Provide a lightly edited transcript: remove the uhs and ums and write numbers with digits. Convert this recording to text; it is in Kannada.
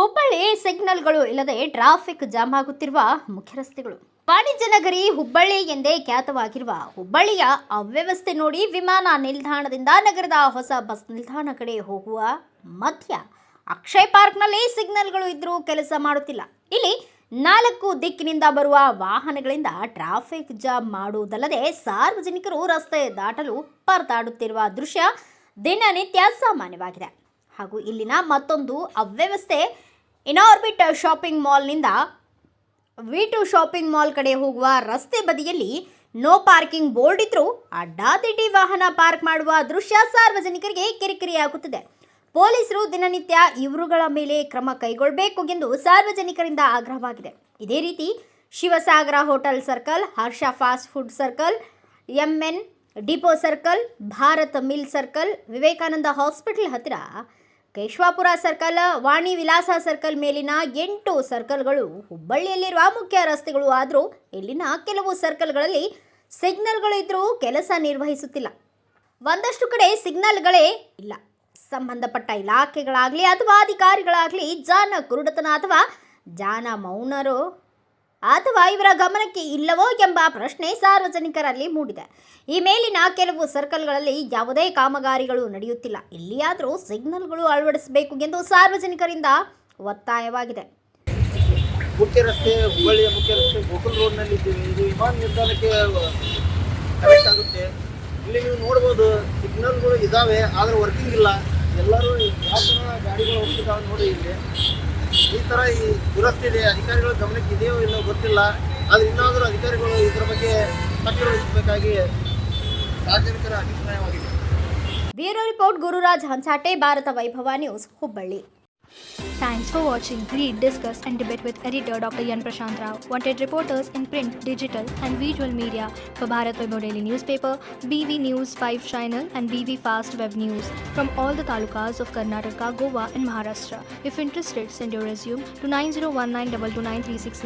ಹುಬ್ಬಳ್ಳಿ ಸಿಗ್ನಲ್ಗಳು ಇಲ್ಲದೆ ಟ್ರಾಫಿಕ್ ಜಾಮ್ ಆಗುತ್ತಿರುವ ಮುಖ್ಯ ರಸ್ತೆಗಳು. ವಾಣಿಜ್ಯ ನಗರಿ ಹುಬ್ಬಳ್ಳಿ ಎಂದೇ ಖ್ಯಾತವಾಗಿರುವ ಹುಬ್ಬಳ್ಳಿಯ ಅವ್ಯವಸ್ಥೆ ನೋಡಿ ವಿಮಾನ ನಿಲ್ದಾಣದಿಂದ ನಗರದ ಹೊಸ ಬಸ್ ನಿಲ್ದಾಣ ಕಡೆ ಹೋಗುವ ಮಧ್ಯ ಅಕ್ಷಯ್ ಪಾರ್ಕ್ನಲ್ಲಿ ಸಿಗ್ನಲ್ಗಳು ಇದ್ರೂ ಕೆಲಸ ಮಾಡುತ್ತಿಲ್ಲ. ಇಲ್ಲಿ 4 ದಿಕ್ಕಿನಿಂದ ಬರುವ ವಾಹನಗಳಿಂದ ಟ್ರಾಫಿಕ್ ಜಾಮ್ ಮಾಡುವುದಲ್ಲದೆ ಸಾರ್ವಜನಿಕರು ರಸ್ತೆ ದಾಟಲು ಪರದಾಡುತ್ತಿರುವ ದೃಶ್ಯ ದಿನನಿತ್ಯ ಸಾಮಾನ್ಯವಾಗಿದೆ. ಹಾಗೂ ಇಲ್ಲಿನ ಮತ್ತೊಂದು ಅವ್ಯವಸ್ಥೆ ಇನಾರ್ಬಿಟ್ ಶಾಪಿಂಗ್ ಮಾಲ್ನಿಂದ V2 ಶಾಪಿಂಗ್ ಮಾಲ್ ಕಡೆ ಹೋಗುವ ರಸ್ತೆ ಬದಿಯಲ್ಲಿ ನೋ ಪಾರ್ಕಿಂಗ್ ಬೋರ್ಡ್ ಇದ್ರೂ ಅಡ್ಡಾದಿಡ್ಡಿ ವಾಹನ ಪಾರ್ಕ್ ಮಾಡುವ ದೃಶ್ಯ ಸಾರ್ವಜನಿಕರಿಗೆ ಕಿರಿಕಿರಿಯಾಗುತ್ತಿದೆ. ಪೊಲೀಸರು ದಿನನಿತ್ಯ ಇವರುಗಳ ಮೇಲೆ ಕ್ರಮ ಕೈಗೊಳ್ಳಬೇಕು ಎಂದು ಸಾರ್ವಜನಿಕರಿಂದ ಆಗ್ರಹವಾಗಿದೆ. ಇದೇ ರೀತಿ Shivasagar hotel circle, Harsha fast food circle, MN depot circle, Bharat mill circle, Vivekananda hospital ಹತ್ತಿರ ಕೇಶವಾಪುರ ಸರ್ಕಲ್, ವಾಣಿ ವಿಲಾಸ ಸರ್ಕಲ್ ಮೇಲಿನ 8 ಸರ್ಕಲ್ಗಳು ಹುಬ್ಬಳ್ಳಿಯಲ್ಲಿರುವ ಮುಖ್ಯ ರಸ್ತೆಗಳು. ಆದರೂ ಇಲ್ಲಿನ ಕೆಲವು ಸರ್ಕಲ್ಗಳಲ್ಲಿ ಸಿಗ್ನಲ್ಗಳು ಇದ್ರೂ ಕೆಲಸ ನಿರ್ವಹಿಸುತ್ತಿಲ್ಲ. ಒಂದಷ್ಟು ಕಡೆ ಸಿಗ್ನಲ್ಗಳೇ ಇಲ್ಲ. ಸಂಬಂಧಪಟ್ಟ ಇಲಾಖೆಗಳಾಗಲಿ ಅಥವಾ ಅಧಿಕಾರಿಗಳಾಗಲಿ ಜಾನ ಕುರುಡತನ ಅಥವಾ ಜಾನ ಮೌನರೋ ಅಥವಾ ಇವರ ಗಮನಕ್ಕೆ ಇಲ್ಲವೋ ಎಂಬ ಪ್ರಶ್ನೆ ಸಾರ್ವಜನಿಕರಲ್ಲಿ ಮೂಡಿದೆ. ಈ ಮೇಲಿನ ಕೆಲವು ಸರ್ಕಲ್ಗಳಲ್ಲಿ ಯಾವುದೇ ಕಾಮಗಾರಿಗಳು ನಡೆಯುತ್ತಿಲ್ಲ. ಇಲ್ಲಿಯಾದರೂ ಸಿಗ್ನಲ್ಗಳು ಅಳವಡಿಸಬೇಕು ಎಂದು ಸಾರ್ವಜನಿಕರಿಂದ ಒತ್ತಾಯವಾಗಿದೆ. ಮುಖ್ಯ ರಸ್ತೆ ಹುಬ್ಬಳ್ಳಿಯ ಮುಖ್ಯ ರಸ್ತೆ ಗೋಕುಲ್ ರೋಡ್ನಲ್ಲಿ ಇದ್ದೀವಿ. ಇದು ವಿಮಾನ ನಿಲ್ದಾಣಕ್ಕೆ ಕನೆಕ್ಟ್ ಆಗುತ್ತೆ. ಇಲ್ಲಿ ನೀವು ನೋಡ್ಬೋದು ಸಿಗ್ನಲ್ಗಳು ಇದ್ದಾವೆ, ಆದರೆ ವರ್ಕಿಂಗ್ ಇಲ್ಲ. ಎಲ್ಲರೂ ಯಾವ ಥರ ಗಾಡಿಗಳು ಹೋಗ್ತಿದ್ದಾವೆ ನೋಡಿ. ಇಲ್ಲಿ ಈ ಥರ ಈ ದುರಸ್ತಿ ಇದೆ. ಅಧಿಕಾರಿಗಳ ಗಮನಕ್ಕೆ ಇದೆಯೋ ಇಲ್ಲೋ ಗೊತ್ತಿಲ್ಲ. ಆದರೆ ಇನ್ನಾದರೂ ಅಧಿಕಾರಿಗಳು ಇದರ ಬಗ್ಗೆ ಕಾರ್ಯವಹಿಸಬೇಕಾಗಿ ಸಾರ್ವಜನಿಕರ ಅಭಿಪ್ರಾಯವಾಗಿದೆ. ಬ್ಯೂರೋ ರಿಪೋರ್ಟ್ ಗುರುರಾಜ್ ಹಂಚಾಟೆ, ಭಾರತ ವೈಭವ news, Hubballi. Thanks for watching. Read, discuss and debate with editor Dr. Yan Prashant Rao. Wanted reporters in print, digital and visual media for Bharat Vaibhav Daily Newspaper, BV News 5 Channel and BV Fast Web News from all the talukas of Karnataka, Goa and Maharashtra. If interested, send your resume to 9019229369.